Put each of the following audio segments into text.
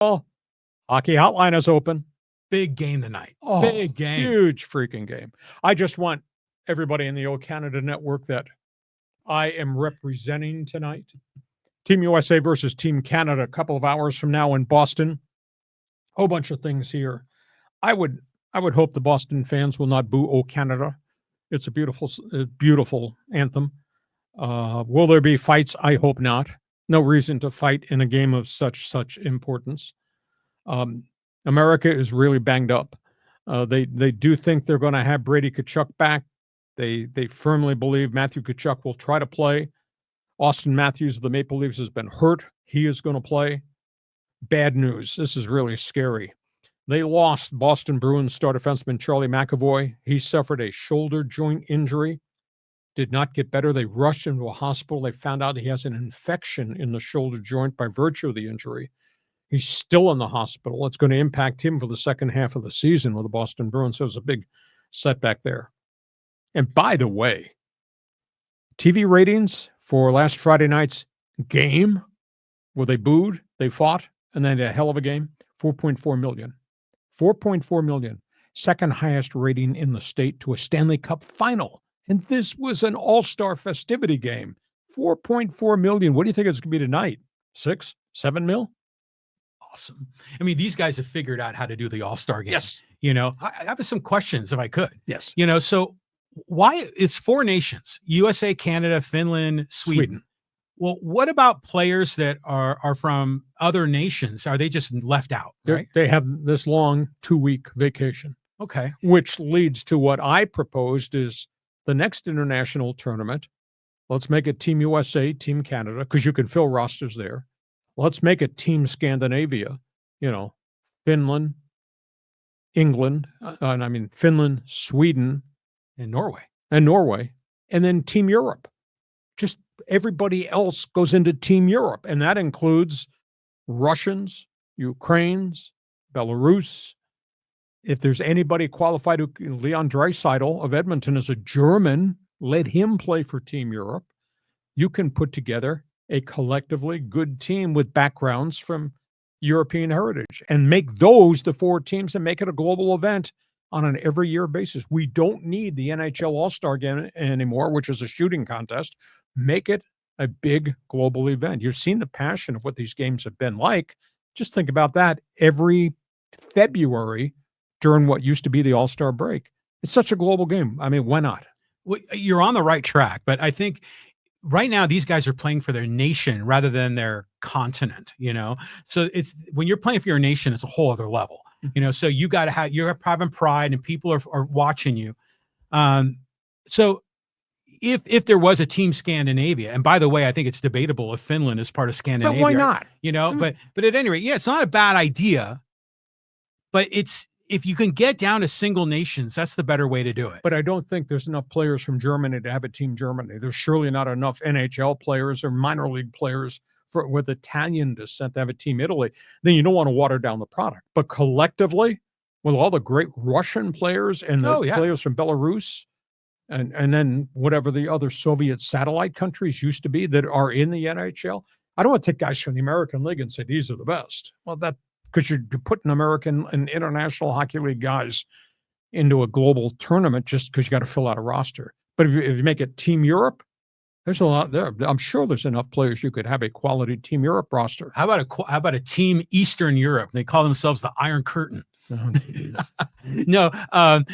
Oh, hockey hotline is open. Big game tonight. Oh, big game. Huge freaking game. I just want everybody in the O Canada Network that I am representing tonight. Team USA versus Team Canada a couple of hours from now in Boston. Whole bunch of things here. I would hope the Boston fans will not boo O Canada. It's a beautiful anthem. Will there be fights? I hope not. No reason to fight in a game of such importance. America is really banged up. They do think they're going to have Brady Tkachuk back. They firmly believe Matthew Tkachuk will try to play. Austin Matthews of the Maple Leafs has been hurt. He is going to play. Bad news. This is really scary. They lost Boston Bruins star defenseman Charlie McAvoy. He suffered a shoulder joint injury. Did not get better. They rushed him to a hospital. They found out he has an infection in the shoulder joint by virtue of the injury. He's still in the hospital. It's going to impact him for the second half of the season with the Boston Bruins. So it's a big setback there. And by the way, TV ratings for last Friday night's game, where they booed, they fought, and then a hell of a game, 4.4 million. 4.4 million. Second highest rating in the state to a Stanley Cup final. And this was an all-star festivity game. 4.4 million. What do you think it's going to be tonight? 6, 7 mil? Awesome. I mean, these guys have figured out how to do the All-Star game. Yes. You know, I have some questions if I could. Yes. You know, so why it's 4 nations, USA, Canada, Finland, Sweden. Well, what about players that are from other nations? Are they just left out? Right? They have this long 2-week vacation. Okay. Which leads to what I proposed is the next international tournament. Let's make it Team USA, Team Canada, because you can fill rosters there. Let's make it Team Scandinavia, Finland, England, Finland, Sweden, and Norway. And then Team Europe. Just everybody else goes into Team Europe. And that includes Russians, Ukrainians, Belarus. If there's anybody qualified, Leon Draisaitl of Edmonton is a German, let him play for Team Europe. You can put together a collectively good team with backgrounds from European heritage and make those the 4 teams and make it a global event on an every year basis. We don't need the NHL All Star Game anymore, which is a shooting contest. Make it a big global event. You've seen the passion of what these games have been like. Just think about that every February during what used to be the All-Star break. It's such a global game. I mean, why not? Well, you're on the right track, but I think right now these guys are playing for their nation rather than their continent, So it's when you're playing for your nation, it's a whole other level, so you got to have, you're having pride and people are watching you. So if there was a Team Scandinavia, and by the way, I think it's debatable if Finland is part of Scandinavia. But why not? But at any rate, it's not a bad idea, but if you can get down to single nations, that's the better way to do it. But I don't think there's enough players from Germany to have a Team Germany. There's surely not enough NHL players or minor league players with Italian descent to have a Team Italy. Then you don't want to water down the product. But collectively, with all the great Russian players and the players from Belarus, and then whatever the other Soviet satellite countries used to be that are in the NHL, I don't want to take guys from the American League and say these are the best. Well, because you're putting American and International Hockey League guys into a global tournament just because you got to fill out a roster. But if you make it Team Europe, there's a lot there. I'm sure there's enough players you could have a quality Team Europe roster. How about a Team Eastern Europe? They call themselves the Iron Curtain. Oh, No. One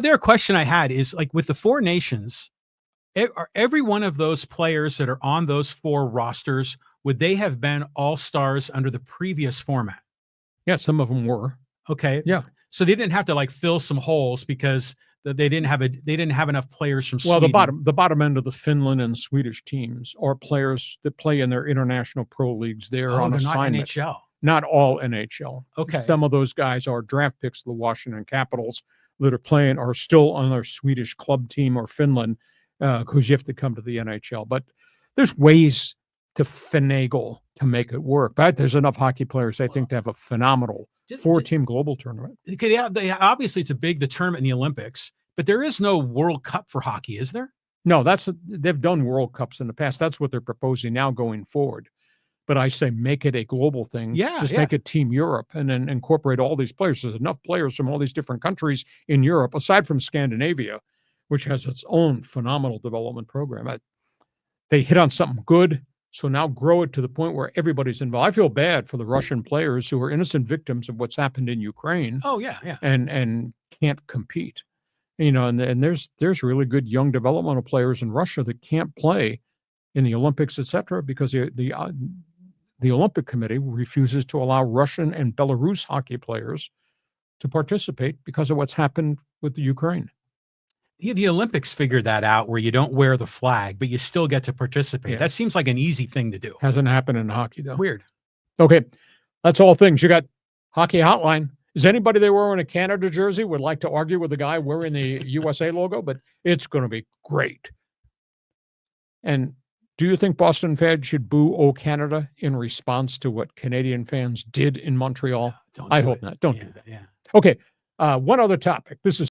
other question I had is, like, with the 4 nations, are every one of those players that are on those 4 rosters, would they have been all-stars under the previous format? Yeah, some of them were. Okay. Yeah. So they didn't have to fill some holes because they didn't have enough players from Sweden. Well, the bottom end of the Finland and Swedish teams are players that play in their international pro leagues. They're on assignment. Not NHL. Not all NHL. Okay. Some of those guys are draft picks of the Washington Capitals that are still on their Swedish club team or Finland, because you have to come to the NHL. But there's ways to finagle to make it work. But there's enough hockey players, I think, to have a phenomenal 4-team global tournament. Obviously, it's the tournament in the Olympics, but there is no World Cup for hockey, is there? No, they've done World Cups in the past. That's what they're proposing now going forward. But I say make it a global thing. Yeah, Just yeah. make it Team Europe and then incorporate all these players. There's enough players from all these different countries in Europe, aside from Scandinavia, which has its own phenomenal development program. They hit on something good. So now grow it to the point where everybody's involved. I feel bad for the Russian players who are innocent victims of what's happened in Ukraine Oh, yeah, yeah. and can't compete. And there's really good young developmental players in Russia that can't play in the Olympics, et cetera, because the Olympic Committee refuses to allow Russian and Belarus hockey players to participate because of what's happened with the Ukraine. The Olympics figured that out where you don't wear the flag, but you still get to participate. Yeah. That seems like an easy thing to do. Hasn't happened in hockey, though. Weird. Okay, that's all things. You got Hockey Hotline. Is anybody there wearing a Canada jersey would like to argue with the guy wearing the USA logo? But it's going to be great. And do you think Boston fans should boo "O Canada" in response to what Canadian fans did in Montreal? Don't I do hope it. not. Don't Yeah, do that. yeah. Okay, one other topic. This is